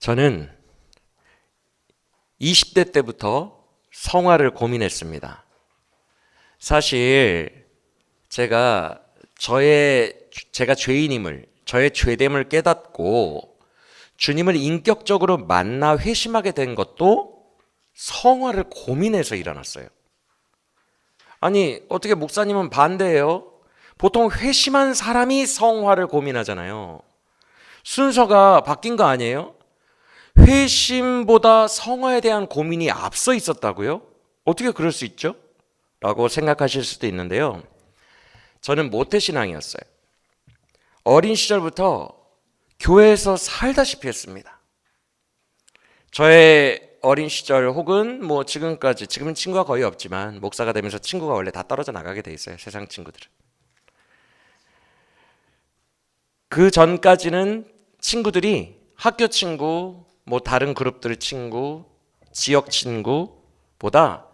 저는 20대 때부터 성화를 고민했습니다. 사실 제가 죄인임을, 저의 죄됨을 깨닫고 주님을 인격적으로 만나 회심하게 된 것도 성화를 고민해서 일어났어요. 아니, 어떻게 목사님은 반대예요? 보통 회심한 사람이 성화를 고민하잖아요. 순서가 바뀐 거 아니에요? 회심보다 성화에 대한 고민이 앞서 있었다고요? 어떻게 그럴 수 있죠? 라고 생각하실 수도 있는데요. 저는 모태신앙이었어요. 어린 시절부터 교회에서 살다시피 했습니다. 저의 어린 시절 혹은 지금까지, 지금은 친구가 거의 없지만 목사가 되면서 친구가 원래 다 떨어져 나가게 돼 있어요. 세상 친구들은. 그 전까지는 친구들이 학교 친구, 다른 그룹들 친구, 지역 친구보다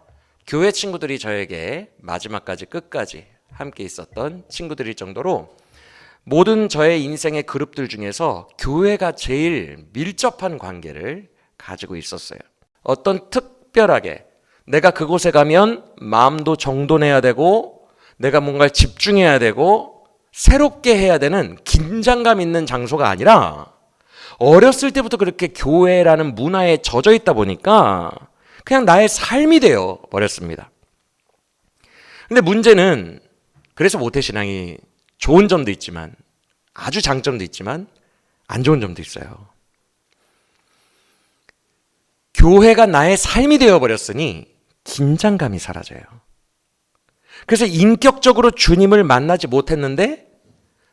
교회 친구들이 저에게 마지막까지 끝까지 함께 있었던 친구들일 정도로 모든 저의 인생의 그룹들 중에서 교회가 제일 밀접한 관계를 가지고 있었어요. 어떤 특별하게 내가 그곳에 가면 마음도 정돈해야 되고 내가 뭔가를 집중해야 되고 새롭게 해야 되는 긴장감 있는 장소가 아니라 어렸을 때부터 그렇게 교회라는 문화에 젖어 있다 보니까 그냥 나의 삶이 되어 버렸습니다. 근데 문제는 그래서 모태신앙이 좋은 점도 있지만 아주 장점도 있지만 안 좋은 점도 있어요. 교회가 나의 삶이 되어버렸으니 긴장감이 사라져요. 그래서 인격적으로 주님을 만나지 못했는데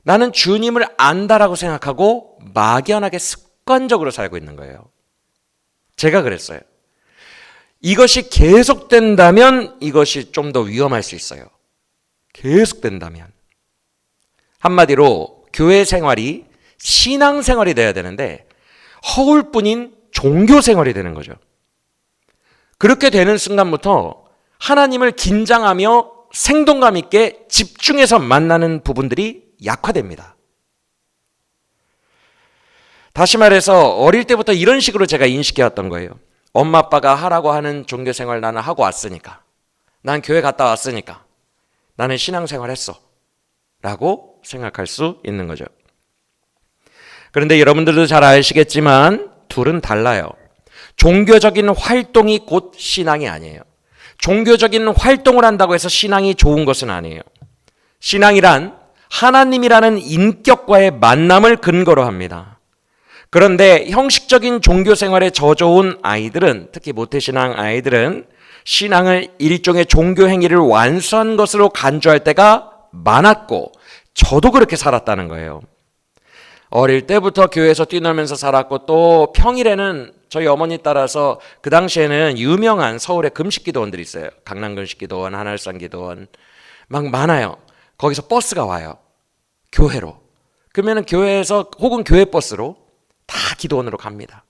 나는 주님을 안다라고 생각하고 막연하게 습관적으로 살고 있는 거예요. 제가 그랬어요. 이것이 계속된다면 이것이 좀 더 위험할 수 있어요. 계속된다면. 한마디로 교회 생활이 신앙 생활이 돼야 되는데 허울뿐인 종교 생활이 되는 거죠. 그렇게 되는 순간부터 하나님을 긴장하며 생동감 있게 집중해서 만나는 부분들이 약화됩니다. 다시 말해서 어릴 때부터 이런 식으로 제가 인식해왔던 거예요. 엄마 아빠가 하라고 하는 종교 생활 나는 하고 왔으니까, 난 교회 갔다 왔으니까 나는 신앙생활 했어 라고 생각할 수 있는 거죠. 그런데 여러분들도 잘 아시겠지만 둘은 달라요. 종교적인 활동이 곧 신앙이 아니에요. 종교적인 활동을 한다고 해서 신앙이 좋은 것은 아니에요. 신앙이란 하나님이라는 인격과의 만남을 근거로 합니다. 그런데 형식적인 종교 생활에 젖어온 아이들은, 특히 모태신앙 아이들은 신앙을 일종의 종교 행위를 완수한 것으로 간주할 때가 많았고 저도 그렇게 살았다는 거예요. 어릴 때부터 교회에서 뛰놀면서 살았고 또 평일에는 저희 어머니 따라서 그 당시에는 유명한 서울의 금식기도원들이 있어요. 강남 금식기도원, 한알산 기도원 막 많아요. 거기서 버스가 와요. 교회로. 그러면 교회에서 혹은 교회 버스로 다 기도원으로 갑니다.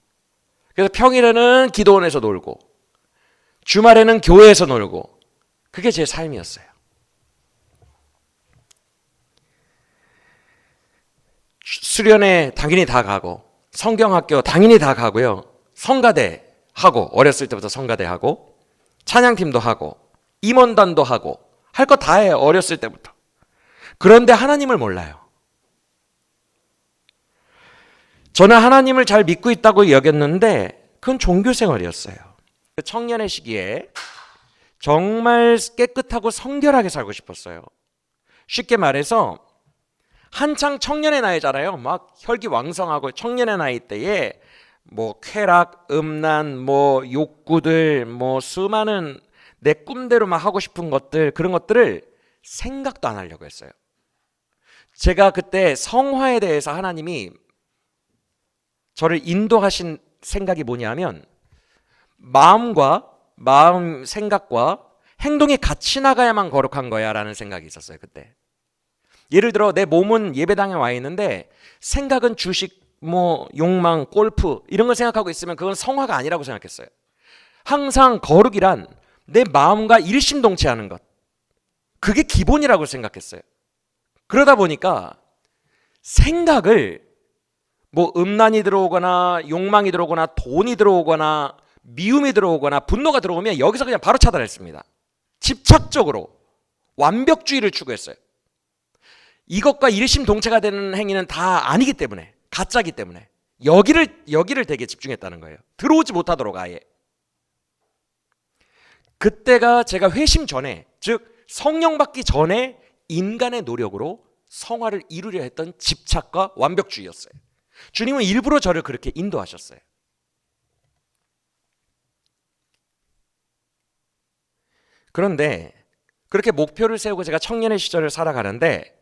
그래서 평일에는 기도원에서 놀고 주말에는 교회에서 놀고 그게 제 삶이었어요. 수련회 당연히 다 가고 성경학교 당연히 다 가고요. 성가대 하고 어렸을 때부터 성가대 하고 찬양팀도 하고 임원단도 하고 할 거 다 해요. 어렸을 때부터. 그런데 하나님을 몰라요. 저는 하나님을 잘 믿고 있다고 여겼는데 그건 종교생활이었어요. 청년의 시기에 정말 깨끗하고 성결하게 살고 싶었어요. 쉽게 말해서 한창 청년의 나이잖아요. 막 혈기왕성하고 청년의 나이 때에 쾌락, 음란, 욕구들, 수많은 내 꿈대로 막 하고 싶은 것들, 그런 것들을 생각도 안 하려고 했어요. 제가 그때 성화에 대해서 하나님이 저를 인도하신 생각이 뭐냐면 마음, 생각과 행동이 같이 나가야만 거룩한 거야 라는 생각이 있었어요. 그때. 예를 들어 내 몸은 예배당에 와 있는데 생각은 주식, 욕망, 골프 이런 걸 생각하고 있으면 그건 성화가 아니라고 생각했어요. 항상 거룩이란 내 마음과 일심동체하는 것. 그게 기본이라고 생각했어요. 그러다 보니까 생각을 뭐 음란이 들어오거나 욕망이 들어오거나 돈이 들어오거나 미움이 들어오거나 분노가 들어오면 여기서 그냥 바로 차단했습니다. 집착적으로 완벽주의를 추구했어요. 이것과 일심동체가 되는 행위는 다 아니기 때문에, 가짜기 때문에 여기를 되게 집중했다는 거예요. 들어오지 못하도록 아예. 그때가 제가 회심 전에, 즉 성령 받기 전에 인간의 노력으로 성화를 이루려 했던 집착과 완벽주의였어요. 주님은 일부러 저를 그렇게 인도하셨어요. 그런데 그렇게 목표를 세우고 제가 청년의 시절을 살아가는데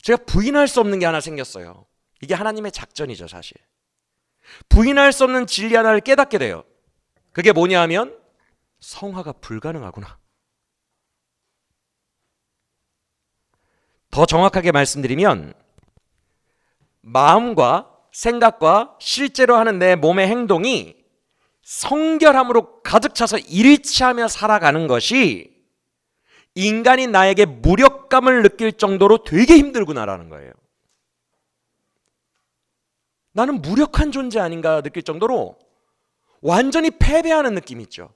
제가 부인할 수 없는 게 하나 생겼어요. 이게 하나님의 작전이죠, 사실. 부인할 수 없는 진리 하나를 깨닫게 돼요. 그게 뭐냐 하면 성화가 불가능하구나. 더 정확하게 말씀드리면 마음과 생각과 실제로 하는 내 몸의 행동이 성결함으로 가득 차서 일치하며 살아가는 것이 인간인 나에게 무력감을 느낄 정도로 되게 힘들구나라는 거예요. 나는 무력한 존재 아닌가 느낄 정도로 완전히 패배하는 느낌이 있죠.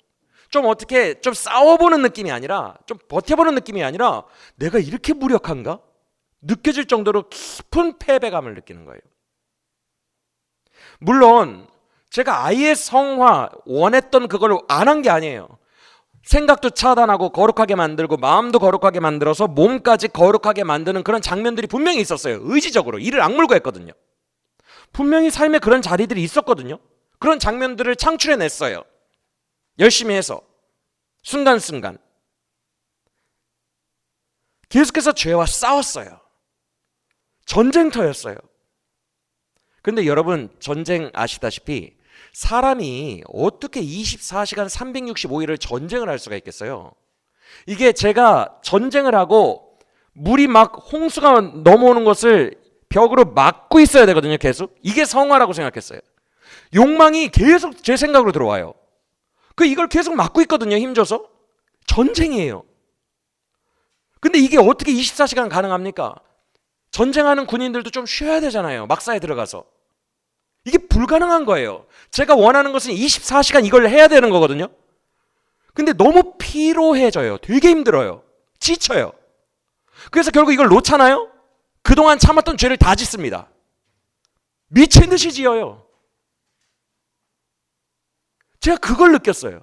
좀 어떻게 좀 싸워보는 느낌이 아니라, 좀 버텨보는 느낌이 아니라 내가 이렇게 무력한가? 느껴질 정도로 깊은 패배감을 느끼는 거예요. 물론 제가 아예 성화 원했던 그걸 안 한 게 아니에요. 생각도 차단하고 거룩하게 만들고 마음도 거룩하게 만들어서 몸까지 거룩하게 만드는 그런 장면들이 분명히 있었어요. 의지적으로 이를 악물고 했거든요. 분명히 삶에 그런 자리들이 있었거든요. 그런 장면들을 창출해냈어요. 열심히 해서 순간순간 계속해서 죄와 싸웠어요. 전쟁터였어요. 근데 여러분, 전쟁 아시다시피 사람이 어떻게 24시간 365일을 전쟁을 할 수가 있겠어요? 이게 제가 전쟁을 하고 물이 막 홍수가 넘어오는 것을 벽으로 막고 있어야 되거든요, 계속. 이게 성화라고 생각했어요. 욕망이 계속 제 생각으로 들어와요. 이걸 계속 막고 있거든요, 힘줘서. 전쟁이에요. 근데 이게 어떻게 24시간 가능합니까? 전쟁하는 군인들도 좀 쉬어야 되잖아요, 막사에 들어가서. 이게 불가능한 거예요. 제가 원하는 것은 24시간 이걸 해야 되는 거거든요. 근데 너무 피로해져요. 되게 힘들어요. 지쳐요. 그래서 결국 이걸 놓잖아요. 그동안 참았던 죄를 다 짓습니다. 미친 듯이 지어요. 제가 그걸 느꼈어요.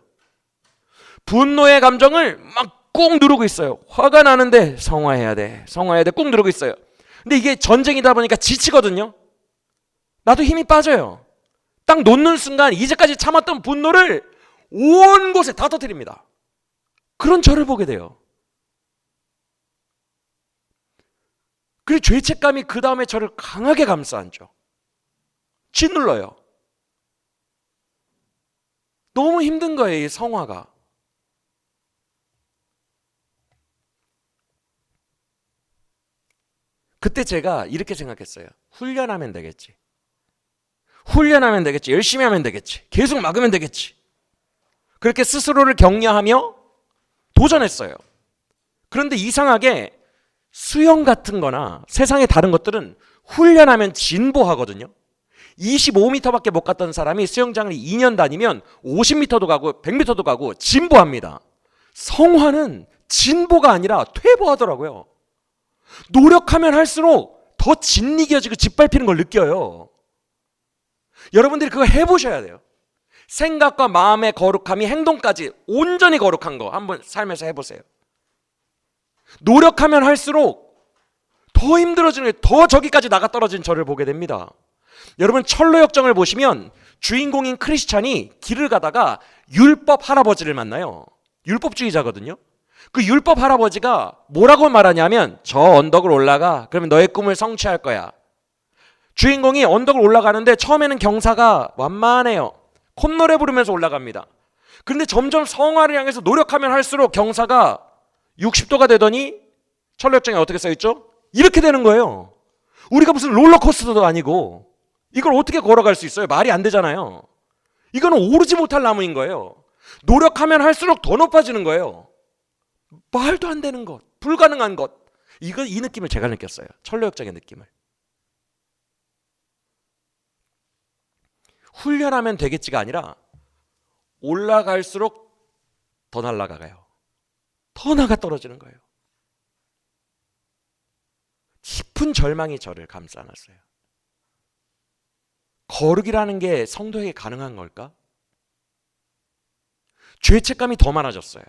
분노의 감정을 막 꾹 누르고 있어요. 화가 나는데 성화해야 돼. 성화해야 돼. 꾹 누르고 있어요. 근데 이게 전쟁이다 보니까 지치거든요. 나도 힘이 빠져요. 딱 놓는 순간 이제까지 참았던 분노를 온 곳에 다 터뜨립니다. 그런 저를 보게 돼요. 그리고 죄책감이 그 다음에 저를 강하게 감싸안죠. 짓눌러요. 너무 힘든 거예요, 이 성화가. 그때 제가 이렇게 생각했어요. 훈련하면 되겠지. 훈련하면 되겠지. 열심히 하면 되겠지. 계속 막으면 되겠지. 그렇게 스스로를 격려하며 도전했어요. 그런데 이상하게 수영 같은 거나 세상의 다른 것들은 훈련하면 진보하거든요. 25m밖에 못 갔던 사람이 수영장을 2년 다니면 50m도 가고 100m도 가고 진보합니다. 성화는 진보가 아니라 퇴보하더라고요. 노력하면 할수록 더 짓이겨지고 짓밟히는 걸 느껴요. 여러분들이 그거 해보셔야 돼요. 생각과 마음의 거룩함이 행동까지 온전히 거룩한 거 한번 삶에서 해보세요. 노력하면 할수록 더 힘들어지는, 더 저기까지 나가 떨어진 저를 보게 됩니다. 여러분, 철로역정을 보시면 주인공인 크리스찬이 길을 가다가 율법 할아버지를 만나요. 율법주의자거든요. 그 율법 할아버지가 뭐라고 말하냐면, 저 언덕을 올라가. 그러면 너의 꿈을 성취할 거야. 주인공이 언덕을 올라가는데 처음에는 경사가 완만해요. 콧노래 부르면서 올라갑니다. 그런데 점점 성화를 향해서 노력하면 할수록 경사가 60도가 되더니 철로역정에 어떻게 써있죠? 이렇게 되는 거예요. 우리가 무슨 롤러코스터도 아니고 이걸 어떻게 걸어갈 수 있어요? 말이 안 되잖아요. 이거는 오르지 못할 나무인 거예요. 노력하면 할수록 더 높아지는 거예요. 말도 안 되는 것, 불가능한 것. 이 느낌을 제가 느꼈어요. 철로역정의 느낌을. 훈련하면 되겠지가 아니라 올라갈수록 더 날아가요. 더 나가 떨어지는 거예요. 깊은 절망이 저를 감싸 안았어요. 거룩이라는 게 성도에게 가능한 걸까? 죄책감이 더 많아졌어요.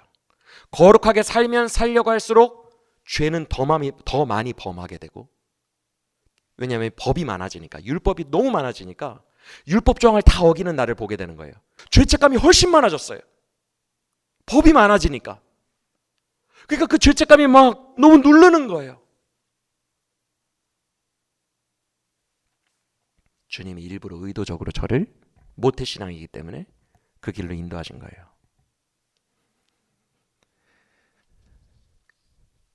거룩하게 살면 살려고 할수록 죄는 더 많이 범하게 되고, 왜냐하면 법이 많아지니까, 율법이 너무 많아지니까 율법 조항을 다 어기는 나를 보게 되는 거예요. 죄책감이 훨씬 많아졌어요. 법이 많아지니까. 그러니까 그 죄책감이 막 너무 누르는 거예요. 주님이 일부러 의도적으로 저를 모태신앙이기 때문에 그 길로 인도하신 거예요.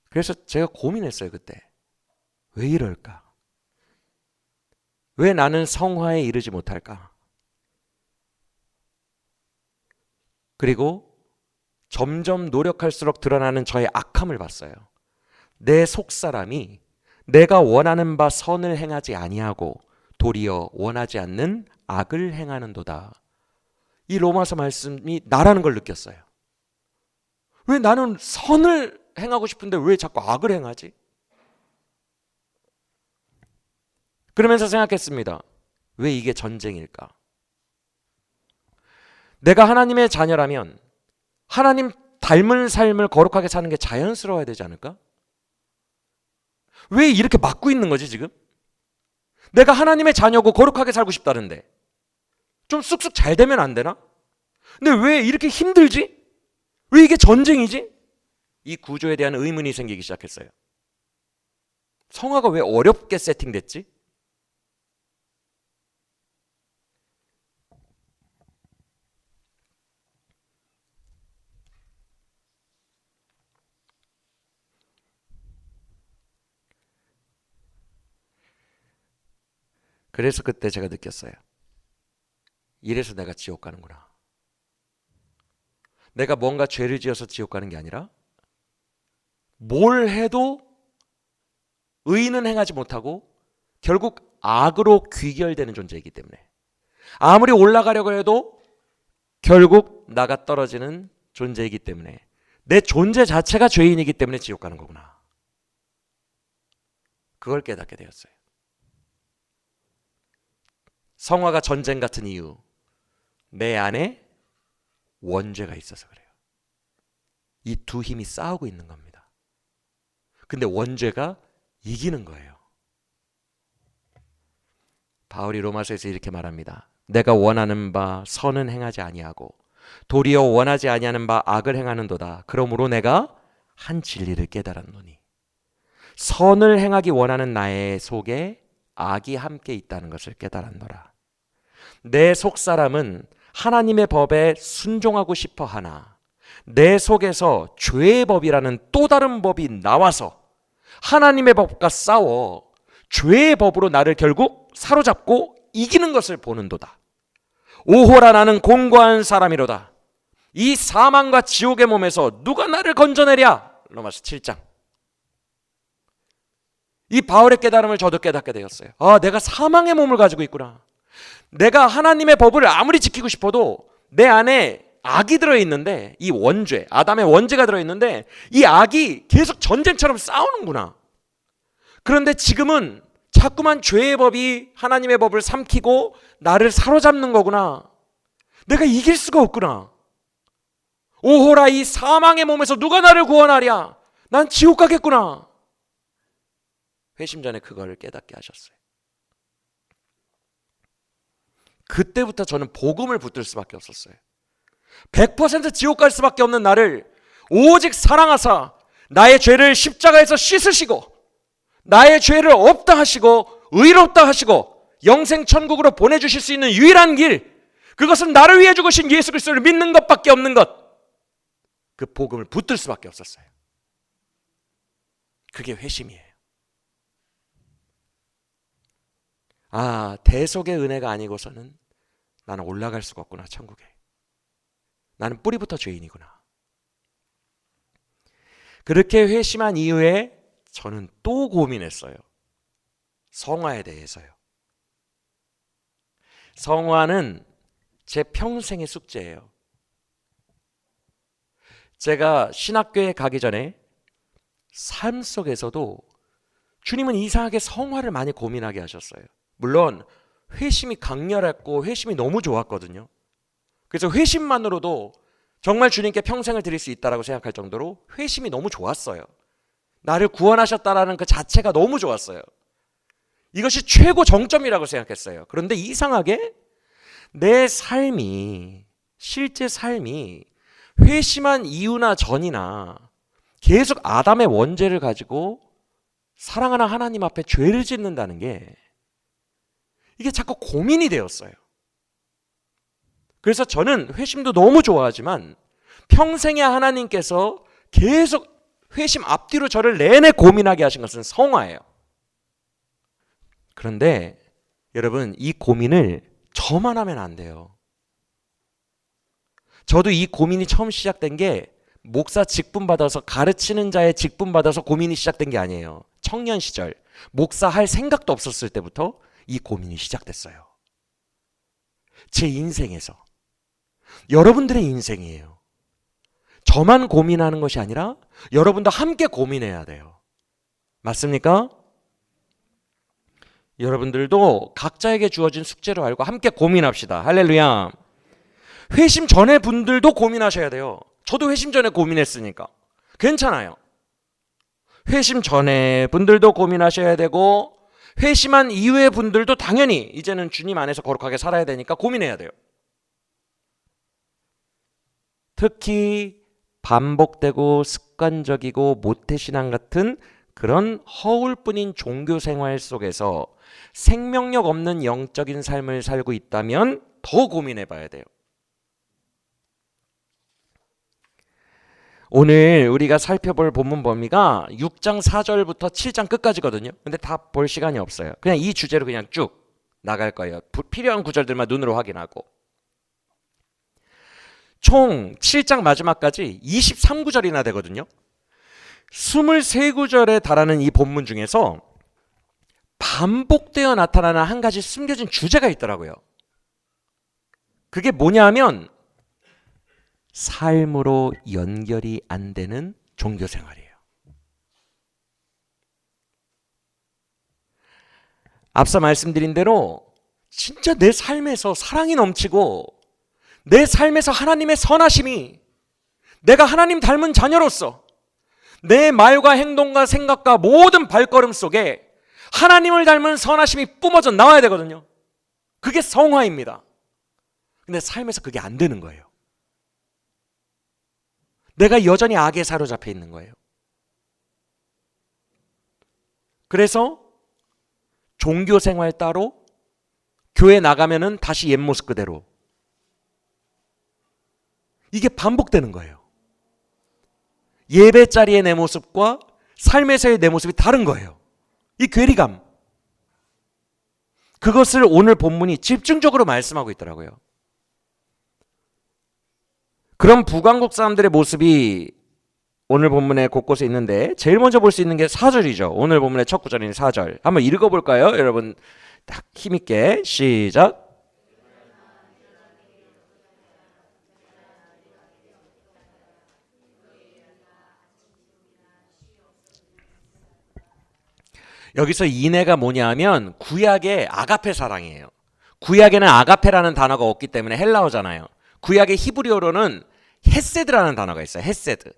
그래서 제가 고민했어요. 그때 왜 이럴까? 왜 나는 성화에 이르지 못할까? 그리고 점점 노력할수록 드러나는 저의 악함을 봤어요. 내 속사람이 내가 원하는 바 선을 행하지 아니하고 도리어 원하지 않는 악을 행하는도다. 이 로마서 말씀이 나라는 걸 느꼈어요. 왜 나는 선을 행하고 싶은데 왜 자꾸 악을 행하지? 그러면서 생각했습니다. 왜 이게 전쟁일까? 내가 하나님의 자녀라면 하나님 닮은 삶을 거룩하게 사는 게 자연스러워야 되지 않을까? 왜 이렇게 막고 있는 거지 지금? 내가 하나님의 자녀고 거룩하게 살고 싶다는데 좀 쑥쑥 잘 되면 안 되나? 근데 왜 이렇게 힘들지? 왜 이게 전쟁이지? 이 구조에 대한 의문이 생기기 시작했어요. 성화가 왜 어렵게 세팅됐지? 그래서 그때 제가 느꼈어요. 이래서 내가 지옥 가는구나. 내가 뭔가 죄를 지어서 지옥 가는 게 아니라 뭘 해도 의는 행하지 못하고 결국 악으로 귀결되는 존재이기 때문에 아무리 올라가려고 해도 결국 나가 떨어지는 존재이기 때문에 내 존재 자체가 죄인이기 때문에 지옥 가는 거구나. 그걸 깨닫게 되었어요. 성화가 전쟁 같은 이유, 내 안에 원죄가 있어서 그래요. 이 두 힘이 싸우고 있는 겁니다. 근데 원죄가 이기는 거예요. 바울이 로마서에서 이렇게 말합니다. 내가 원하는 바 선은 행하지 아니하고 도리어 원하지 아니하는 바 악을 행하는도다. 그러므로 내가 한 진리를 깨달았노니 선을 행하기 원하는 나의 속에 악이 함께 있다는 것을 깨달았노라. 내 속사람은 하나님의 법에 순종하고 싶어 하나 내 속에서 죄의 법이라는 또 다른 법이 나와서 하나님의 법과 싸워 죄의 법으로 나를 결국 사로잡고 이기는 것을 보는도다. 오호라 나는 공고한 사람이로다. 이 사망과 지옥의 몸에서 누가 나를 건져내랴. 로마서 7장. 이 바울의 깨달음을 저도 깨닫게 되었어요. 아, 내가 사망의 몸을 가지고 있구나. 내가 하나님의 법을 아무리 지키고 싶어도 내 안에 악이 들어있는데, 이 원죄, 아담의 원죄가 들어있는데 이 악이 계속 전쟁처럼 싸우는구나. 그런데 지금은 자꾸만 죄의 법이 하나님의 법을 삼키고 나를 사로잡는 거구나. 내가 이길 수가 없구나. 오호라 이 사망의 몸에서 누가 나를 구원하랴. 난 지옥 가겠구나. 회심 전에 그걸 깨닫게 하셨어요. 그때부터 저는 복음을 붙들 수밖에 없었어요. 100% 지옥 갈 수밖에 없는 나를 오직 사랑하사 나의 죄를 십자가에서 씻으시고 나의 죄를 없다 하시고 의롭다 하시고 영생 천국으로 보내주실 수 있는 유일한 길, 그것은 나를 위해 죽으신 예수 그리스도를 믿는 것밖에 없는 것. 그 복음을 붙들 수밖에 없었어요. 그게 회심이에요. 아, 대속의 은혜가 아니고서는 나는 올라갈 수가 없구나, 천국에. 나는 뿌리부터 죄인이구나. 그렇게 회심한 이후에 저는 또 고민했어요. 성화에 대해서요. 성화는 제 평생의 숙제예요. 제가 신학교에 가기 전에 삶 속에서도 주님은 이상하게 성화를 많이 고민하게 하셨어요. 물론 회심이 강렬했고 회심이 너무 좋았거든요. 그래서 회심만으로도 정말 주님께 평생을 드릴 수 있다라고 생각할 정도로 회심이 너무 좋았어요. 나를 구원하셨다라는 그 자체가 너무 좋았어요. 이것이 최고 정점이라고 생각했어요. 그런데 이상하게 내 삶이, 실제 삶이 회심한 이후나 전이나 계속 아담의 원죄를 가지고 사랑하는 하나님 앞에 죄를 짓는다는 게 이게 자꾸 고민이 되었어요. 그래서 저는 회심도 너무 좋아하지만 평생에 하나님께서 계속 회심 앞뒤로 저를 내내 고민하게 하신 것은 성화예요. 그런데 여러분, 이 고민을 저만 하면 안 돼요. 저도 이 고민이 처음 시작된 게 목사 직분 받아서 가르치는 자의 직분 받아서 고민이 시작된 게 아니에요. 청년 시절 목사 할 생각도 없었을 때부터 이 고민이 시작됐어요. 제 인생에서, 여러분들의 인생이에요. 저만 고민하는 것이 아니라 여러분도 함께 고민해야 돼요. 맞습니까? 여러분들도 각자에게 주어진 숙제로 알고 함께 고민합시다. 할렐루야. 회심 전에 분들도 고민하셔야 돼요. 저도 회심 전에 고민했으니까 괜찮아요. 회심 전에 분들도 고민하셔야 되고 회심한 이후의 분들도 당연히 이제는 주님 안에서 거룩하게 살아야 되니까 고민해야 돼요. 특히 반복되고 습관적이고 모태신앙 같은 그런 허울뿐인 종교생활 속에서 생명력 없는 영적인 삶을 살고 있다면 더 고민해 봐야 돼요. 오늘 우리가 살펴볼 본문 범위가 6장 4절부터 7장 끝까지거든요. 근데 다 볼 시간이 없어요. 그냥 이 주제로 그냥 쭉 나갈 거예요. 필요한 구절들만 눈으로 확인하고. 총 7장 마지막까지 23구절이나 되거든요. 23구절에 달하는 이 본문 중에서 반복되어 나타나는 한 가지 숨겨진 주제가 있더라고요. 그게 뭐냐 하면 삶으로 연결이 안 되는 종교생활이에요. 앞서 말씀드린 대로 진짜 내 삶에서 사랑이 넘치고 내 삶에서 하나님의 선하심이, 내가 하나님 닮은 자녀로서 내 말과 행동과 생각과 모든 발걸음 속에 하나님을 닮은 선하심이 뿜어져 나와야 되거든요. 그게 성화입니다. 근데 삶에서 그게 안 되는 거예요. 내가 여전히 악에 사로잡혀 있는 거예요. 그래서 종교 생활 따로, 교회 나가면은 다시 옛 모습 그대로. 이게 반복되는 거예요. 예배 자리의 내 모습과 삶에서의 내 모습이 다른 거예요. 이 괴리감. 그것을 오늘 본문이 집중적으로 말씀하고 있더라고요. 그런 부강국 사람들의 모습이 오늘 본문에 곳곳에 있는데 제일 먼저 볼 수 있는 게 4절이죠. 오늘 본문의 첫 구절인 4절. 한번 읽어볼까요? 여러분 딱 힘있게 시작. 여기서 인애가 뭐냐 하면 구약의 아가페 사랑이에요. 구약에는 아가페라는 단어가 없기 때문에 헬라어잖아요. 구약의 히브리어로는 헤세드라는 단어가 있어요. 헤세드.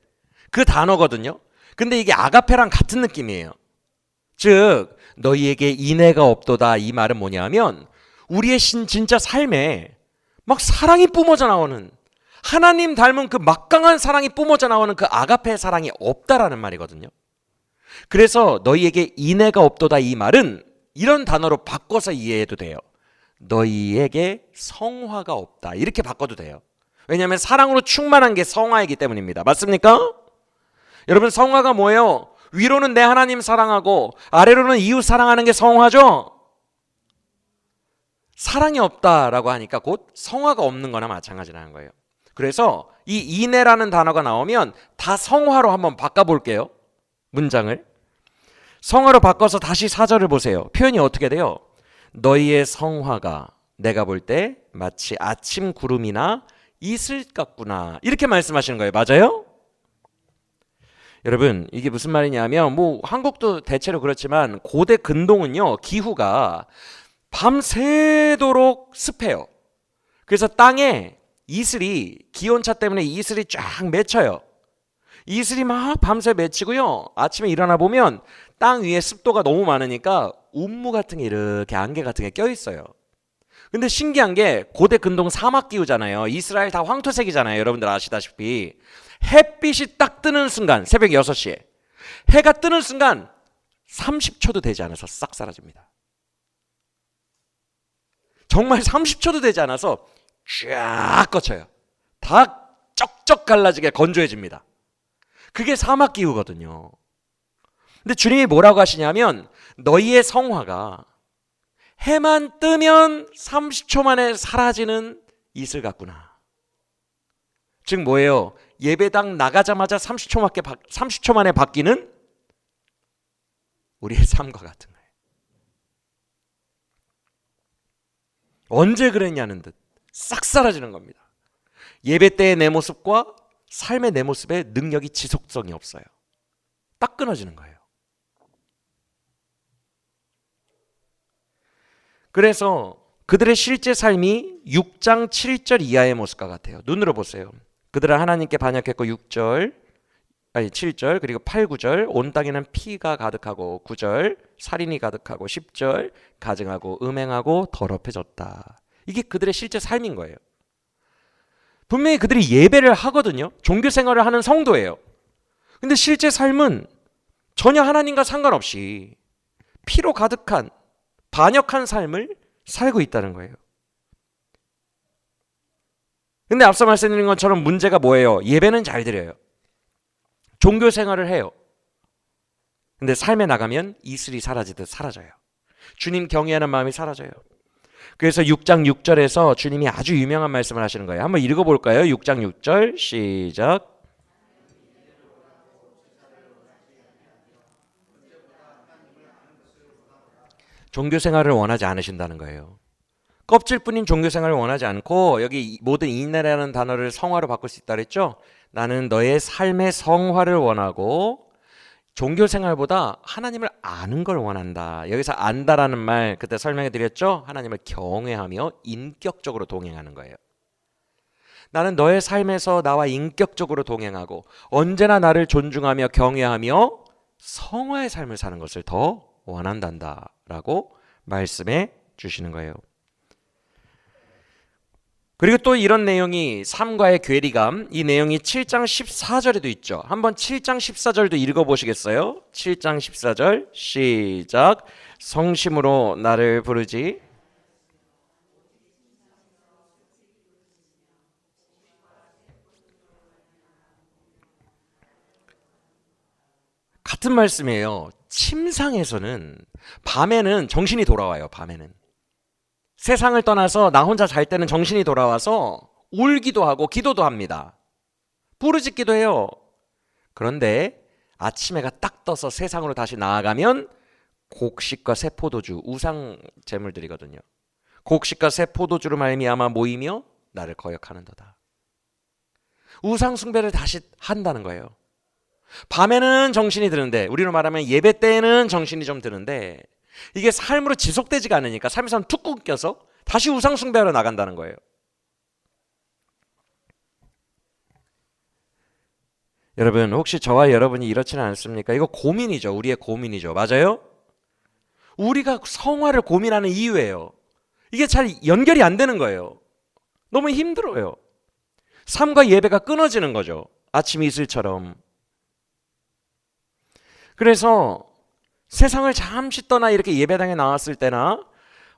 그 단어거든요. 근데 이게 아가페랑 같은 느낌이에요. 즉 너희에게 인애가 없도다, 이 말은 뭐냐 하면 우리의 진짜 삶에 막 사랑이 뿜어져 나오는, 하나님 닮은 그 막강한 사랑이 뿜어져 나오는 그 아가페 사랑이 없다라는 말이거든요. 그래서 너희에게 인애가 없도다, 이 말은 이런 단어로 바꿔서 이해해도 돼요. 너희에게 성화가 없다, 이렇게 바꿔도 돼요. 왜냐하면 사랑으로 충만한 게 성화이기 때문입니다. 맞습니까? 여러분, 성화가 뭐예요? 위로는 내 하나님 사랑하고 아래로는 이웃 사랑하는 게 성화죠. 사랑이 없다라고 하니까 곧 성화가 없는 거나 마찬가지라는 거예요. 그래서 이 인애라는 단어가 나오면 다 성화로 한번 바꿔볼게요. 문장을 성화로 바꿔서 다시 4절을 보세요. 표현이 어떻게 돼요? 너희의 성화가 내가 볼 때 마치 아침 구름이나 이슬 같구나. 이렇게 말씀하시는 거예요. 맞아요? 여러분, 이게 무슨 말이냐면 뭐 한국도 대체로 그렇지만 고대 근동은요, 기후가 밤새도록 습해요. 그래서 땅에 이슬이, 기온차 때문에 이슬이 쫙 맺혀요. 이슬이 막 밤새 맺히고요. 아침에 일어나 보면 땅 위에 습도가 너무 많으니까 운무 같은 게 이렇게 안개 같은 게 껴있어요. 근데 신기한 게 고대 근동 사막 기후잖아요. 이스라엘 다 황토색이잖아요. 여러분들 아시다시피. 햇빛이 딱 뜨는 순간, 새벽 6시에 해가 뜨는 순간 30초도 되지 않아서 싹 사라집니다. 정말 30초도 되지 않아서 쫙 꺼쳐요. 다 쩍쩍 갈라지게 건조해집니다. 그게 사막 기후거든요. 근데 주님이 뭐라고 하시냐면 너희의 성화가 해만 뜨면 30초 만에 사라지는 이슬 같구나. 즉 뭐예요? 예배당 나가자마자 30초 만에 바뀌는 우리의 삶과 같은 거예요. 언제 그랬냐는 듯 싹 사라지는 겁니다. 예배 때의 내 모습과 삶의 내 모습의 능력이 지속성이 없어요. 딱 끊어지는 거예요. 그래서 그들의 실제 삶이 6장 7절 이하의 모습과 같아요. 눈으로 보세요. 그들은 하나님께 반역했고 7절 그리고 8, 9절 온 땅에는 피가 가득하고 9절 살인이 가득하고 10절 가증하고 음행하고 더럽혀졌다. 이게 그들의 실제 삶인 거예요. 분명히 그들이 예배를 하거든요. 종교 생활을 하는 성도예요. 근데 실제 삶은 전혀 하나님과 상관없이 피로 가득한 반역한 삶을 살고 있다는 거예요. 근데 앞서 말씀드린 것처럼 문제가 뭐예요? 예배는 잘 드려요. 종교 생활을 해요. 근데 삶에 나가면 이슬이 사라지듯 사라져요. 주님 경외하는 마음이 사라져요. 그래서 6장 6절에서 주님이 아주 유명한 말씀을 하시는 거예요. 한번 읽어볼까요? 6장 6절 시작. 종교 생활을 원하지 않으신다는 거예요. 껍질뿐인 종교 생활을 원하지 않고 여기 모든 인내라는 단어를 성화로 바꿀 수 있다 그랬죠? 나는 너의 삶의 성화를 원하고 종교 생활보다 하나님을 아는 걸 원한다. 여기서 안다라는 말 그때 설명해 드렸죠? 하나님을 경외하며 인격적으로 동행하는 거예요. 나는 너의 삶에서 나와 인격적으로 동행하고 언제나 나를 존중하며 경외하며 성화의 삶을 사는 것을 더 원한단다 라고 말씀해 주시는 거예요. 그리고 또 이런 내용이 삶과의 괴리감, 이 내용이 7장 14절에도 있죠. 한번 7장 14절도 읽어보시겠어요? 7장 14절 시작. 성심으로 나를 부르지 같은 말씀이에요. 침상에서는 밤에는 정신이 돌아와요. 밤에는 세상을 떠나서 나 혼자 잘 때는 정신이 돌아와서 울기도 하고 기도도 합니다. 부르짖기도 해요. 그런데 아침에가 딱 떠서 세상으로 다시 나아가면 곡식과 새 포도주, 우상 제물들이거든요. 곡식과 새 포도주로 말미암아 모이며 나를 거역하는도다. 우상 숭배를 다시 한다는 거예요. 밤에는 정신이 드는데, 우리로 말하면 예배 때에는 정신이 좀 드는데 이게 삶으로 지속되지가 않으니까 삶에서 툭 끊겨서 다시 우상 숭배하러 나간다는 거예요. 여러분 혹시 저와 여러분이 이렇지는 않습니까? 이거 고민이죠. 우리의 고민이죠. 맞아요? 우리가 성화를 고민하는 이유예요. 이게 잘 연결이 안 되는 거예요. 너무 힘들어요. 삶과 예배가 끊어지는 거죠. 아침 이슬처럼. 그래서 세상을 잠시 떠나 이렇게 예배당에 나왔을 때나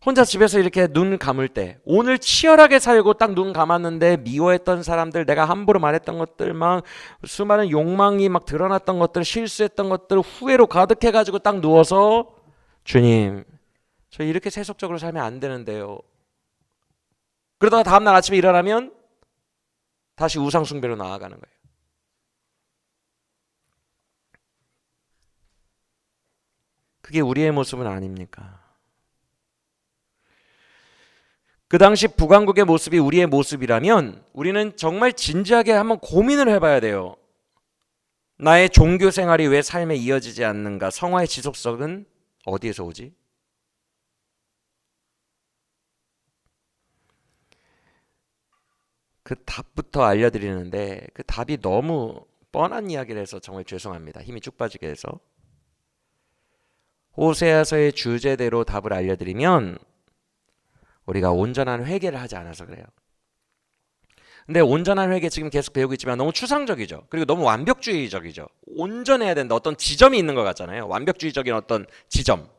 혼자 집에서 이렇게 눈 감을 때, 오늘 치열하게 살고 딱 눈 감았는데 미워했던 사람들, 내가 함부로 말했던 것들, 막 수많은 욕망이 막 드러났던 것들, 실수했던 것들, 후회로 가득해가지고 딱 누워서 주님, 저 이렇게 세속적으로 살면 안 되는데요. 그러다가 다음날 아침에 일어나면 다시 우상숭배로 나아가는 거예요. 그게 우리의 모습은 아닙니까? 그 당시 북왕국의 모습이 우리의 모습이라면 우리는 정말 진지하게 한번 고민을 해봐야 돼요. 나의 종교 생활이 왜 삶에 이어지지 않는가? 성화의 지속성은 어디에서 오지? 그 답부터 알려드리는데 그 답이 너무 뻔한 이야기를 해서 정말 죄송합니다. 힘이 쭉 빠지게 해서. 호세아서의 주제대로 답을 알려드리면 우리가 온전한 회개를 하지 않아서 그래요. 근데 온전한 회개 지금 계속 배우고 있지만 너무 추상적이죠. 그리고 너무 완벽주의적이죠. 온전해야 된다. 어떤 지점이 있는 것 같잖아요. 완벽주의적인 어떤 지점.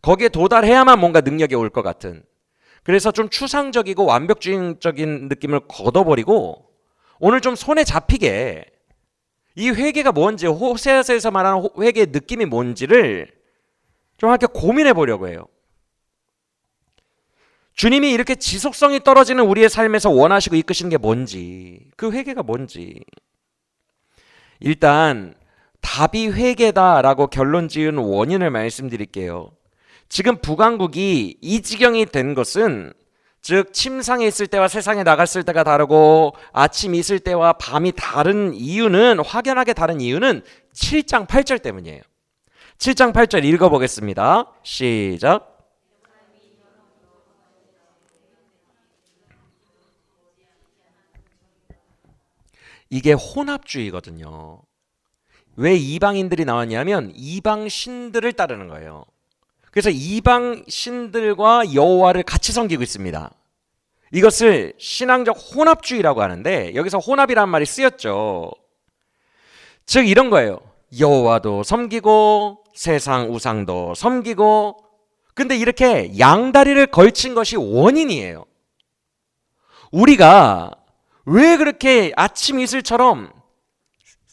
거기에 도달해야만 뭔가 능력이 올 것 같은. 그래서 좀 추상적이고 완벽주의적인 느낌을 걷어버리고 오늘 좀 손에 잡히게 이 회개가 뭔지, 호세아서에서 말하는 회개의 느낌이 뭔지를 좀 이렇게 고민해 보려고 해요. 주님이 이렇게 지속성이 떨어지는 우리의 삶에서 원하시고 이끄시는 게 뭔지, 그 회개가 뭔지. 일단 답이 회개다라고 결론 지은 원인을 말씀드릴게요. 지금 북왕국이 이 지경이 된 것은 즉 침상에 있을 때와 세상에 나갔을 때가 다르고 아침 있을 때와 밤이 다른 이유는, 확연하게 다른 이유는 7장 8절 때문이에요. 7장 8절 읽어보겠습니다. 시작. 이게 혼합주의거든요. 왜 이방인들이 나왔냐면 이방 신들을 따르는 거예요. 그래서 이방 신들과 여호와를 같이 섬기고 있습니다. 이것을 신앙적 혼합주의라고 하는데 여기서 혼합이라는 말이 쓰였죠. 즉 이런 거예요. 여호와도 섬기고 세상 우상도 섬기고, 근데 이렇게 양다리를 걸친 것이 원인이에요. 우리가 왜 그렇게 아침 이슬처럼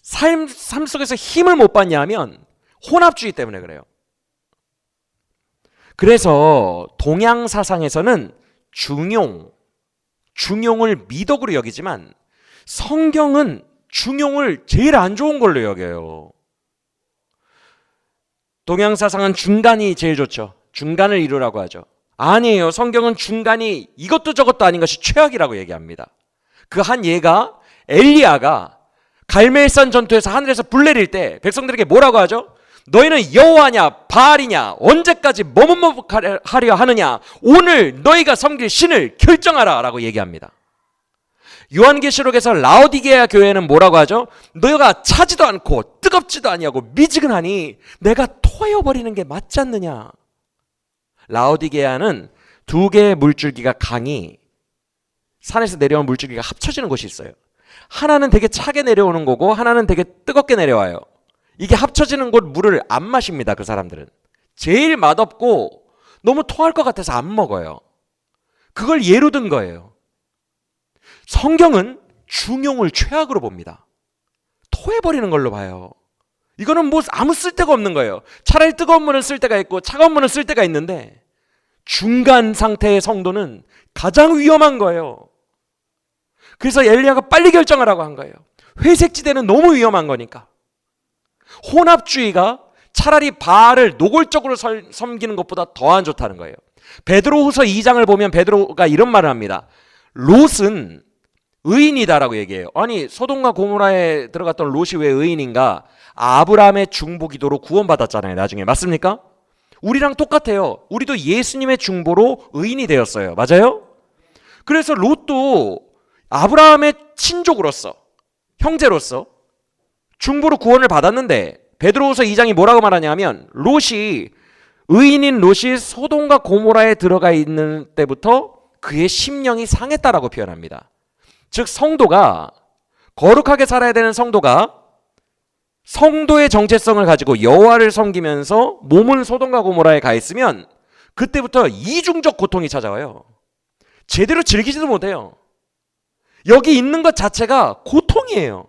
삶 속에서 힘을 못 받냐 하면 혼합주의 때문에 그래요. 그래서 동양 사상에서는 중용을 미덕으로 여기지만 성경은 중용을 제일 안 좋은 걸로 여겨요. 동양 사상은 중간이 제일 좋죠. 중간을 이루라고 하죠. 아니에요. 성경은 중간이 이것도 저것도 아닌 것이 최악이라고 얘기합니다. 그 한 예가 엘리야가 갈멜산 전투에서 하늘에서 불 내릴 때 백성들에게 뭐라고 하죠? 너희는 여호와냐 바알이냐 언제까지 머뭇머뭇하려 하느냐, 오늘 너희가 섬길 신을 결정하라 라고 얘기합니다. 요한계시록에서 라오디게아 교회는 뭐라고 하죠? 너희가 차지도 않고 뜨겁지도 아니하고 미지근하니 내가 토해버리는 게 맞지 않느냐. 라오디게아는 두 개의 물줄기가, 강이 산에서 내려온 물줄기가 합쳐지는 곳이 있어요. 하나는 되게 차게 내려오는 거고 하나는 되게 뜨겁게 내려와요. 이게 합쳐지는 곳 물을 안 마십니다. 그 사람들은 제일 맛없고 너무 토할 것 같아서 안 먹어요. 그걸 예로 든 거예요. 성경은 중용을 최악으로 봅니다. 토해버리는 걸로 봐요. 이거는 뭐 아무 쓸데가 없는 거예요. 차라리 뜨거운 물은 쓸 때가 있고 차가운 물은 쓸 때가 있는데 중간 상태의 성도는 가장 위험한 거예요. 그래서 엘리야가 빨리 결정하라고 한 거예요. 회색지대는 너무 위험한 거니까. 혼합주의가 차라리 바알을 노골적으로 섬기는 것보다 더 안 좋다는 거예요. 베드로후서 2장을 보면 베드로가 이런 말을 합니다. 롯은 의인이다라고 얘기해요. 아니 소돔과 고모라에 들어갔던 롯이 왜 의인인가? 아브라함의 중보기도로 구원받았잖아요. 나중에 맞습니까? 우리랑 똑같아요. 우리도 예수님의 중보로 의인이 되었어요. 맞아요? 그래서 롯도 아브라함의 친족으로서, 형제로서 중보로 구원을 받았는데 베드로후서 2장이 뭐라고 말하냐면 롯이, 의인인 롯이 소돔과 고모라에 들어가 있는 때부터 그의 심령이 상했다라고 표현합니다. 즉 성도가, 거룩하게 살아야 되는 성도가 성도의 정체성을 가지고 여호와를 섬기면서 몸은 소돔과 고모라에 가 있으면 그때부터 이중적 고통이 찾아와요. 제대로 즐기지도 못해요. 여기 있는 것 자체가 고통이에요.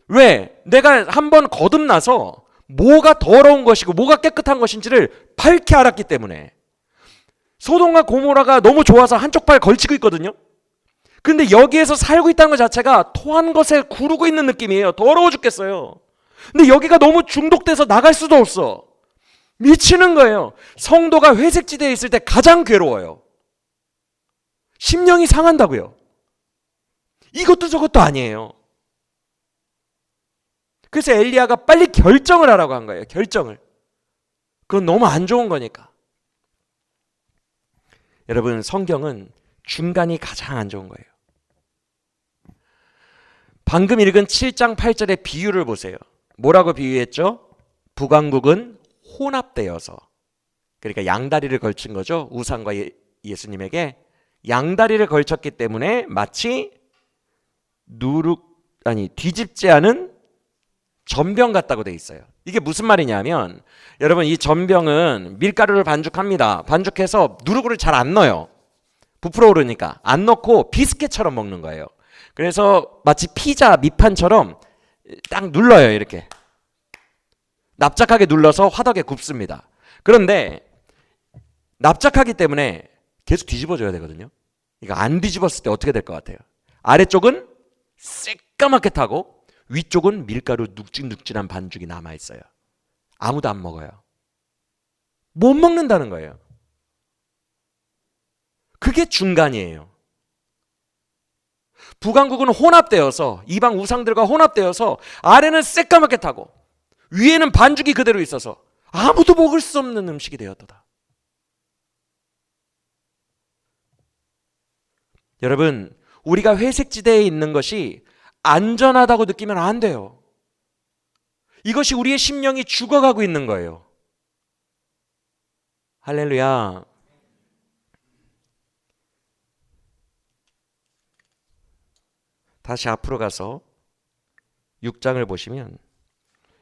왜? 내가 한번 거듭나서 뭐가 더러운 것이고 뭐가 깨끗한 것인지를 밝히 알았기 때문에. 소돔과 고모라가 너무 좋아서 한쪽 팔 걸치고 있거든요. 근데 여기에서 살고 있다는 것 자체가 토한 것에 구르고 있는 느낌이에요. 더러워 죽겠어요. 근데 여기가 너무 중독돼서 나갈 수도 없어. 미치는 거예요. 성도가 회색지대에 있을 때 가장 괴로워요. 심령이 상한다고요. 이것도 저것도 아니에요. 그래서 엘리야가 빨리 결정을 하라고 한 거예요. 결정을. 그건 너무 안 좋은 거니까. 여러분, 성경은 중간이 가장 안 좋은 거예요. 방금 읽은 7장 8절의 비유를 보세요. 뭐라고 비유했죠? 북왕국은 혼합되어서, 그러니까 양다리를 걸친 거죠. 우상과 예수님에게 양다리를 걸쳤기 때문에 마치 뒤집지 않은 전병 같다고 돼 있어요. 이게 무슨 말이냐면, 여러분, 이 전병은 밀가루를 반죽합니다. 반죽해서 누룩을 잘 안 넣어요. 부풀어 오르니까 안 넣고 비스켓처럼 먹는 거예요. 그래서 마치 피자 밑판처럼 딱 눌러요. 이렇게 납작하게 눌러서 화덕에 굽습니다. 그런데 납작하기 때문에 계속 뒤집어줘야 되거든요. 이거 안 뒤집었을 때 어떻게 될 것 같아요? 아래쪽은 새까맣게 타고 위쪽은 밀가루 눅진눅진한 반죽이 남아있어요. 아무도 안 먹어요. 못 먹는다는 거예요. 그게 중간이에요. 북왕국은 혼합되어서, 이방 우상들과 혼합되어서 아래는 새까맣게 타고 위에는 반죽이 그대로 있어서 아무도 먹을 수 없는 음식이 되었도다. 여러분, 우리가 회색지대에 있는 것이 안전하다고 느끼면 안 돼요. 이것이 우리의 심령이 죽어가고 있는 거예요. 할렐루야. 다시 앞으로 가서 6장을 보시면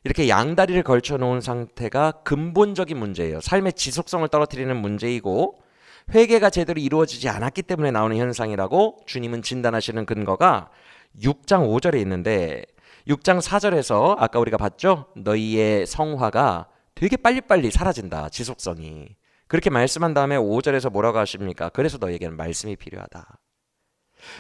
이렇게 양다리를 걸쳐 놓은 상태가 근본적인 문제예요. 삶의 지속성을 떨어뜨리는 문제이고, 회개가 제대로 이루어지지 않았기 때문에 나오는 현상이라고 주님은 진단하시는 근거가 6장 5절에 있는데, 6장 4절에서 아까 우리가 봤죠? 너희의 성화가 되게 빨리빨리 사라진다. 지속성이. 그렇게 말씀한 다음에 5절에서 뭐라고 하십니까? 그래서 너희에게는 말씀이 필요하다.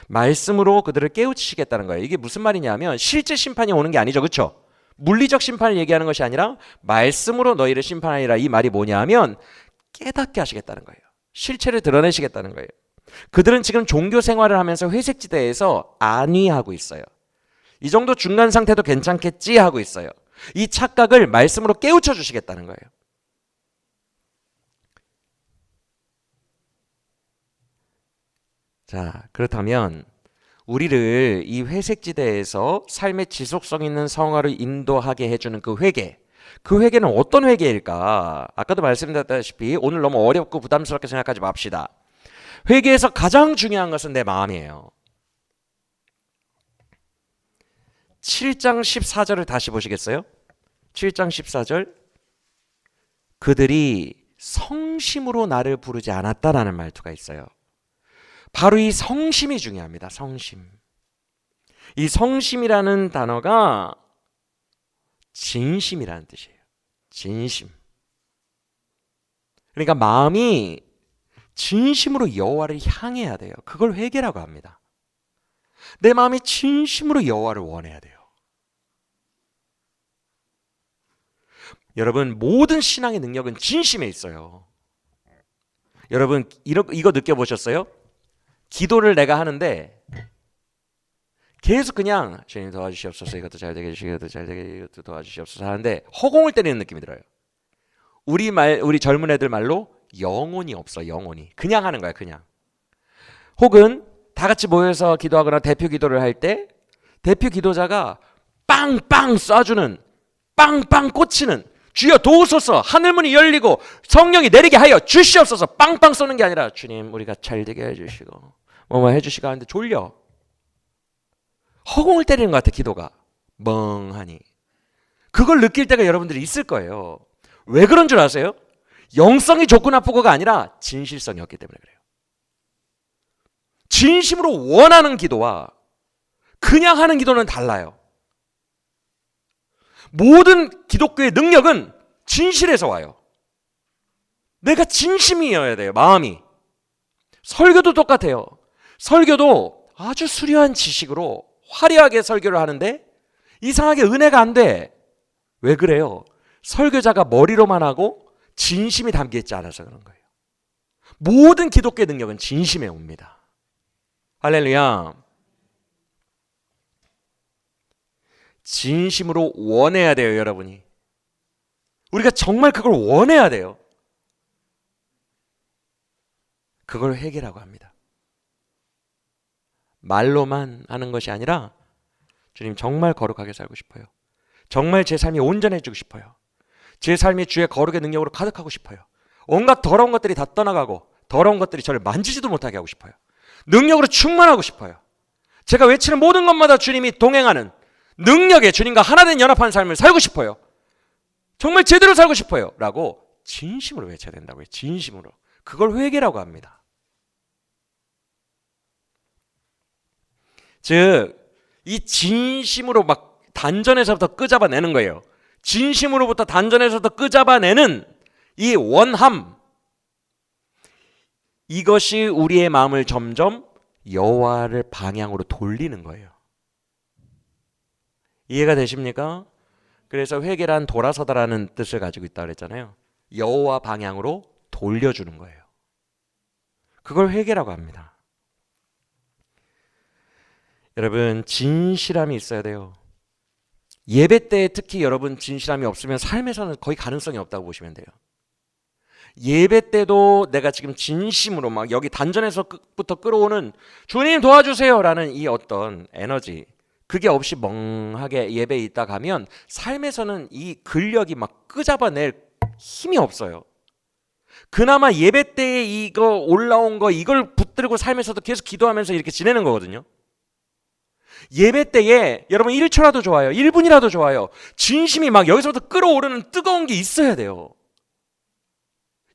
말씀으로 그들을 깨우치시겠다는 거예요. 이게 무슨 말이냐면 실제 심판이 오는 게 아니죠. 그렇죠? 물리적 심판을 얘기하는 것이 아니라 말씀으로 너희를 심판하리라. 이 말이 뭐냐면 깨닫게 하시겠다는 거예요. 실체를 드러내시겠다는 거예요. 그들은 지금 종교 생활을 하면서 회색지대에서 안위하고 있어요. 이 정도 중간 상태도 괜찮겠지 하고 있어요. 이 착각을 말씀으로 깨우쳐 주시겠다는 거예요. 자, 그렇다면 우리를 이 회색지대에서 삶의 지속성 있는 성화로 인도하게 해주는 그 회개, 그 회개는 어떤 회개일까? 아까도 말씀드렸다시피 오늘 너무 어렵고 부담스럽게 생각하지 맙시다. 회개에서 가장 중요한 것은 내 마음이에요. 7장 14절을 다시 보시겠어요? 7장 14절. 그들이 성심으로 나를 부르지 않았다라는 말투가 있어요. 바로 이 성심이 중요합니다. 성심. 이 성심이라는 단어가 진심이라는 뜻이에요. 진심. 그러니까 마음이 진심으로 여호와를 향해야 돼요. 그걸 회개라고 합니다. 내 마음이 진심으로 여호와를 원해야 돼요. 여러분, 모든 신앙의 능력은 진심에 있어요. 여러분, 이거 느껴보셨어요? 기도를 내가 하는데 계속 그냥 주님 도와주시옵소서, 이것도 잘 되게 해주시고 이것도 잘 되게 이것도 도와주시옵소서 하는데 허공을 때리는 느낌이 들어요. 우리 젊은 애들 말로 영혼이 없어. 영혼이 그냥 하는 거야. 그냥. 혹은 다 같이 모여서 기도하거나 대표 기도를 할 때 대표 기도자가 빵빵 쏴주는, 빵빵 꽂히는, 주여 도우소서, 하늘문이 열리고 성령이 내리게 하여 주시옵소서, 빵빵 쏘는 게 아니라 주님 우리가 잘 되게 해주시고 뭐뭐 해주시고 하는데 졸려. 허공을 때리는 것 같아. 기도가 멍하니. 그걸 느낄 때가 여러분들이 있을 거예요. 왜 그런 줄 아세요? 영성이 좋고 나쁘고가 아니라 진실성이 없기 때문에 그래요. 진심으로 원하는 기도와 그냥 하는 기도는 달라요. 모든 기독교의 능력은 진실에서 와요. 내가 진심이어야 돼요. 마음이. 설교도 똑같아요. 설교도 아주 수려한 지식으로 화려하게 설교를 하는데 이상하게 은혜가 안 돼. 왜 그래요? 설교자가 머리로만 하고 진심이 담겨있지 않아서 그런 거예요. 모든 기독교의 능력은 진심에 옵니다. 할렐루야. 진심으로 원해야 돼요, 여러분이. 우리가 정말 그걸 원해야 돼요. 그걸 회개라고 합니다. 말로만 하는 것이 아니라 주님 정말 거룩하게 살고 싶어요. 정말 제 삶이 온전해지고 싶어요. 제 삶이 주의 거룩의 능력으로 가득하고 싶어요. 온갖 더러운 것들이 다 떠나가고 더러운 것들이 저를 만지지도 못하게 하고 싶어요. 능력으로 충만하고 싶어요. 제가 외치는 모든 것마다 주님이 동행하는 능력에 주님과 하나된 연합한 삶을 살고 싶어요. 정말 제대로 살고 싶어요 라고 진심으로 외쳐야 된다고요. 진심으로. 그걸 회개라고 합니다. 즉 이 진심으로 막 단전에서부터 끄잡아내는 거예요. 진심으로부터 단전에서부터 끄잡아내는 이 원함, 이것이 우리의 마음을 점점 여호와를 방향으로 돌리는 거예요. 이해가 되십니까? 그래서 회개란 돌아서다라는 뜻을 가지고 있다고 그랬잖아요. 여호와 방향으로 돌려주는 거예요. 그걸 회개라고 합니다. 여러분, 진실함이 있어야 돼요. 예배 때 특히 여러분 진실함이 없으면 삶에서는 거의 가능성이 없다고 보시면 돼요. 예배 때도 내가 지금 진심으로 막 여기 단전에서부터 끌어오는 주님 도와주세요 라는 이 어떤 에너지, 그게 없이 멍하게 예배에 있다 가면 삶에서는 이 근력이 막 끄잡아낼 힘이 없어요. 그나마 예배 때에 이거 올라온 거 이걸 붙들고 삶에서도 계속 기도하면서 이렇게 지내는 거거든요. 예배 때에 여러분 1초라도 좋아요. 1분이라도 좋아요. 진심이 막 여기서부터 끌어오르는 뜨거운 게 있어야 돼요.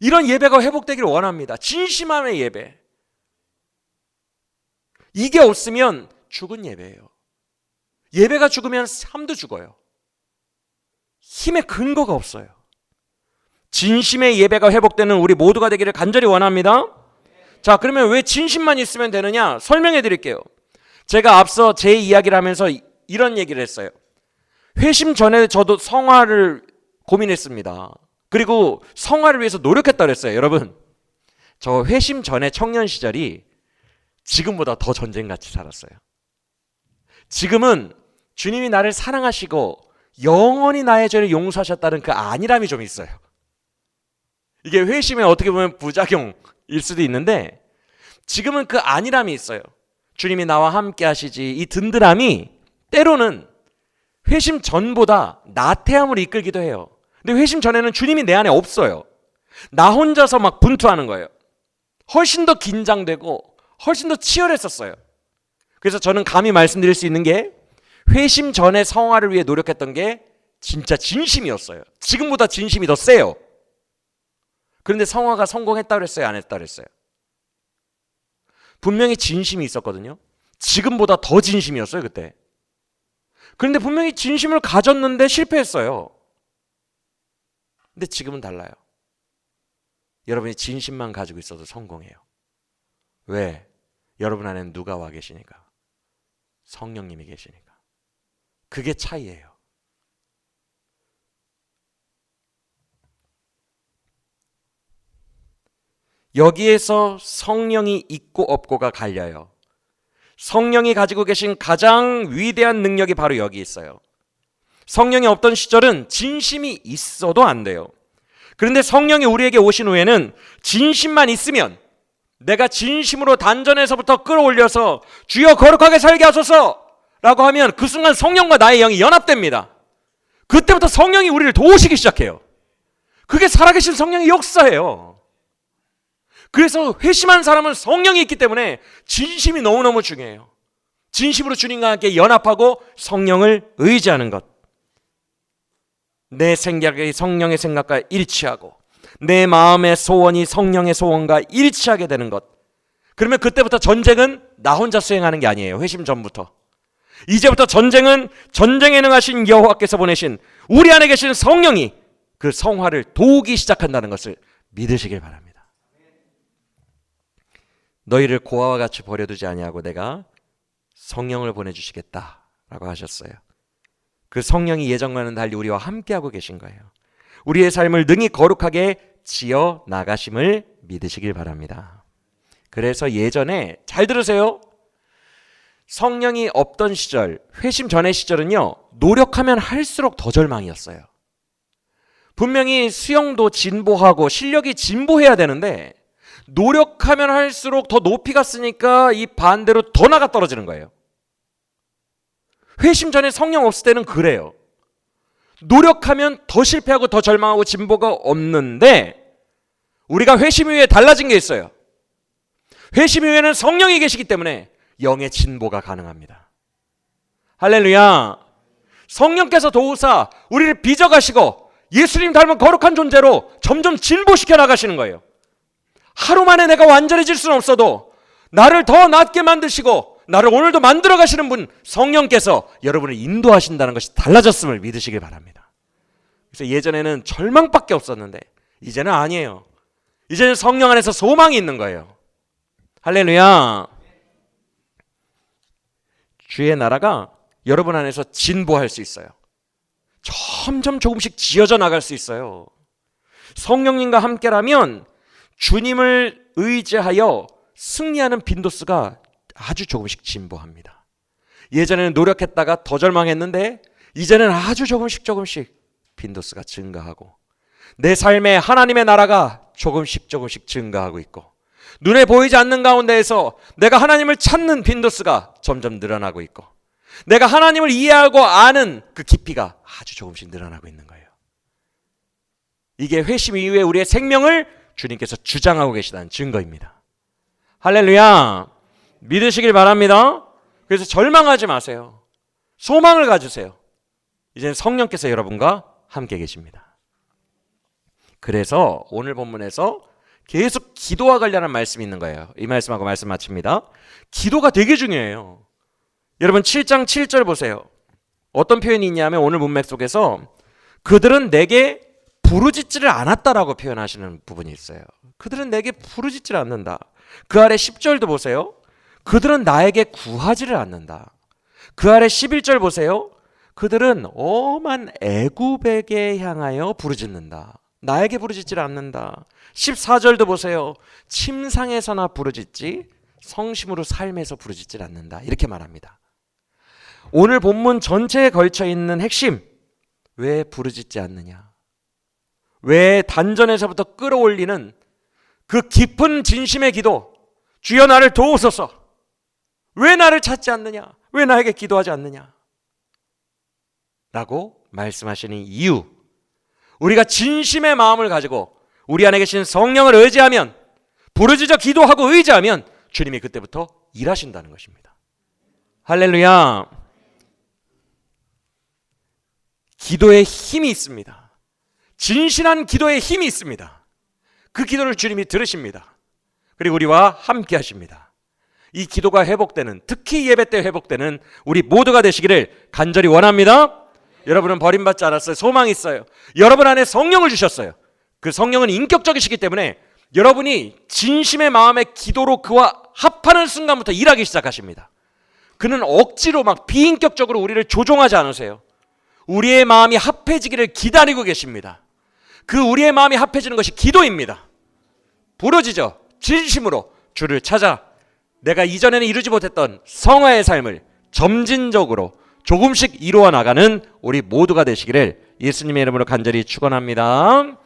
이런 예배가 회복되기를 원합니다. 진심함의 예배. 이게 없으면 죽은 예배예요. 예배가 죽으면 삶도 죽어요. 힘의 근거가 없어요. 진심의 예배가 회복되는 우리 모두가 되기를 간절히 원합니다. 자, 그러면 왜 진심만 있으면 되느냐? 설명해 드릴게요. 제가 앞서 제 이야기를 하면서 이런 얘기를 했어요. 회심 전에 저도 성화를 고민했습니다. 그리고 성화를 위해서 노력했다고 그랬어요. 여러분, 저 회심 전에 청년 시절이 지금보다 더 전쟁같이 살았어요. 지금은 주님이 나를 사랑하시고 영원히 나의 죄를 용서하셨다는 그 안일함이 좀 있어요. 이게 회심의 어떻게 보면 부작용일 수도 있는데 지금은 그 안일함이 있어요. 주님이 나와 함께 하시지, 이 든든함이 때로는 회심 전보다 나태함으로 이끌기도 해요. 근데 회심 전에는 주님이 내 안에 없어요. 나 혼자서 막 분투하는 거예요. 훨씬 더 긴장되고 훨씬 더 치열했었어요. 그래서 저는 감히 말씀드릴 수 있는 게 회심 전에 성화를 위해 노력했던 게 진짜 진심이었어요. 지금보다 진심이 더 세요. 그런데 성화가 성공했다 그랬어요? 안 했다 그랬어요? 분명히 진심이 있었거든요. 지금보다 더 진심이었어요, 그때. 그런데 분명히 진심을 가졌는데 실패했어요. 근데 지금은 달라요. 여러분이 진심만 가지고 있어도 성공해요. 왜? 여러분 안에는 누가 와 계시니까? 성령님이 계시니까. 그게 차이예요. 여기에서 성령이 있고 없고가 갈려요. 성령이 가지고 계신 가장 위대한 능력이 바로 여기 있어요. 성령이 없던 시절은 진심이 있어도 안 돼요. 그런데 성령이 우리에게 오신 후에는 진심만 있으면, 내가 진심으로 단전에서부터 끌어올려서 주여 거룩하게 살게 하소서 라고 하면 그 순간 성령과 나의 영이 연합됩니다. 그때부터 성령이 우리를 도우시기 시작해요. 그게 살아계신 성령의 역사예요. 그래서 회심한 사람은 성령이 있기 때문에 진심이 너무너무 중요해요. 진심으로 주님과 함께 연합하고 성령을 의지하는 것. 내 생각이 성령의 생각과 일치하고 내 마음의 소원이 성령의 소원과 일치하게 되는 것. 그러면 그때부터 전쟁은 나 혼자 수행하는 게 아니에요. 회심 전부터. 이제부터 전쟁은 전쟁에 능하신 여호와께서 보내신 우리 안에 계신 성령이 그 성화를 도우기 시작한다는 것을 믿으시길 바랍니다. 너희를 고아와 같이 버려두지 아니하고 내가 성령을 보내주시겠다라고 하셨어요. 그 성령이 예정과는 달리 우리와 함께하고 계신 거예요. 우리의 삶을 능히 거룩하게 지어 나가심을 믿으시길 바랍니다. 그래서 예전에, 잘 들으세요, 성령이 없던 시절, 회심 전의 시절은요, 노력하면 할수록 더 절망이었어요. 분명히 수영도 진보하고 실력이 진보해야 되는데 노력하면 할수록 더 높이 갔으니까 이 반대로 더 나가 떨어지는 거예요. 회심 전에 성령 없을 때는 그래요. 노력하면 더 실패하고 더 절망하고 진보가 없는데 우리가 회심 이후에 달라진 게 있어요. 회심 이후에는 성령이 계시기 때문에 영의 진보가 가능합니다. 할렐루야. 성령께서 도우사 우리를 빚어가시고 예수님 닮은 거룩한 존재로 점점 진보시켜 나가시는 거예요. 하루 만에 내가 완전해질 수는 없어도 나를 더 낫게 만드시고 나를 오늘도 만들어 가시는 분 성령께서 여러분을 인도하신다는 것이 달라졌음을 믿으시길 바랍니다. 그래서 예전에는 절망밖에 없었는데 이제는 아니에요. 이제는 성령 안에서 소망이 있는 거예요. 할렐루야. 주의 나라가 여러분 안에서 진보할 수 있어요. 점점 조금씩 지어져 나갈 수 있어요. 성령님과 함께라면 주님을 의지하여 승리하는 빈도수가 아주 조금씩 진보합니다. 예전에는 노력했다가 더 절망했는데 이제는 아주 조금씩 빈도수가 증가하고 내 삶에 하나님의 나라가 조금씩 증가하고 있고 눈에 보이지 않는 가운데에서 내가 하나님을 찾는 빈도수가 점점 늘어나고 있고 내가 하나님을 이해하고 아는 그 깊이가 아주 조금씩 늘어나고 있는 거예요. 이게 회심 이후에 우리의 생명을 주님께서 주장하고 계시다는 증거입니다. 할렐루야. 믿으시길 바랍니다. 그래서 절망하지 마세요. 소망을 가지세요. 이제는 성령께서 여러분과 함께 계십니다. 그래서 오늘 본문에서 계속 기도와 관련한 말씀이 있는 거예요. 이 말씀하고 말씀 마칩니다. 기도가 되게 중요해요. 여러분 7장 7절 보세요. 어떤 표현이 있냐면 오늘 문맥 속에서 그들은 내게 부르짖지를 않았다라고 표현하시는 부분이 있어요. 그들은 내게 부르짖지를 않는다. 그 아래 10절도 보세요. 그들은 나에게 구하지를 않는다. 그 아래 11절 보세요. 그들은 엄한 애굽에게 향하여 부르짖는다. 나에게 부르짖지를 않는다. 14절도 보세요. 침상에서나 부르짖지 성심으로 삶에서 부르짖지를 않는다. 이렇게 말합니다. 오늘 본문 전체에 걸쳐 있는 핵심, 왜 부르짖지 않느냐? 왜 단전에서부터 끌어올리는 그 깊은 진심의 기도, 주여 나를 도우소서. 왜 나를 찾지 않느냐? 왜 나에게 기도하지 않느냐? 라고 말씀하시는 이유, 우리가 진심의 마음을 가지고 우리 안에 계신 성령을 의지하면, 부르짖어 기도하고 의지하면 주님이 그때부터 일하신다는 것입니다. 할렐루야. 기도에 힘이 있습니다. 진실한 기도에 힘이 있습니다. 그 기도를 주님이 들으십니다. 그리고 우리와 함께 하십니다. 이 기도가 회복되는, 특히 예배 때 회복되는 우리 모두가 되시기를 간절히 원합니다. 여러분은 버림받지 않았어요. 소망이 있어요. 여러분 안에 성령을 주셨어요. 그 성령은 인격적이시기 때문에 여러분이 진심의 마음의 기도로 그와 합하는 순간부터 일하기 시작하십니다. 그는 억지로 막 비인격적으로 우리를 조종하지 않으세요. 우리의 마음이 합해지기를 기다리고 계십니다. 그 우리의 마음이 합해지는 것이 기도입니다. 부르짖어 진심으로 주를 찾아 내가 이전에는 이루지 못했던 성화의 삶을 점진적으로 조금씩 이루어 나가는 우리 모두가 되시기를 예수님의 이름으로 간절히 축원합니다.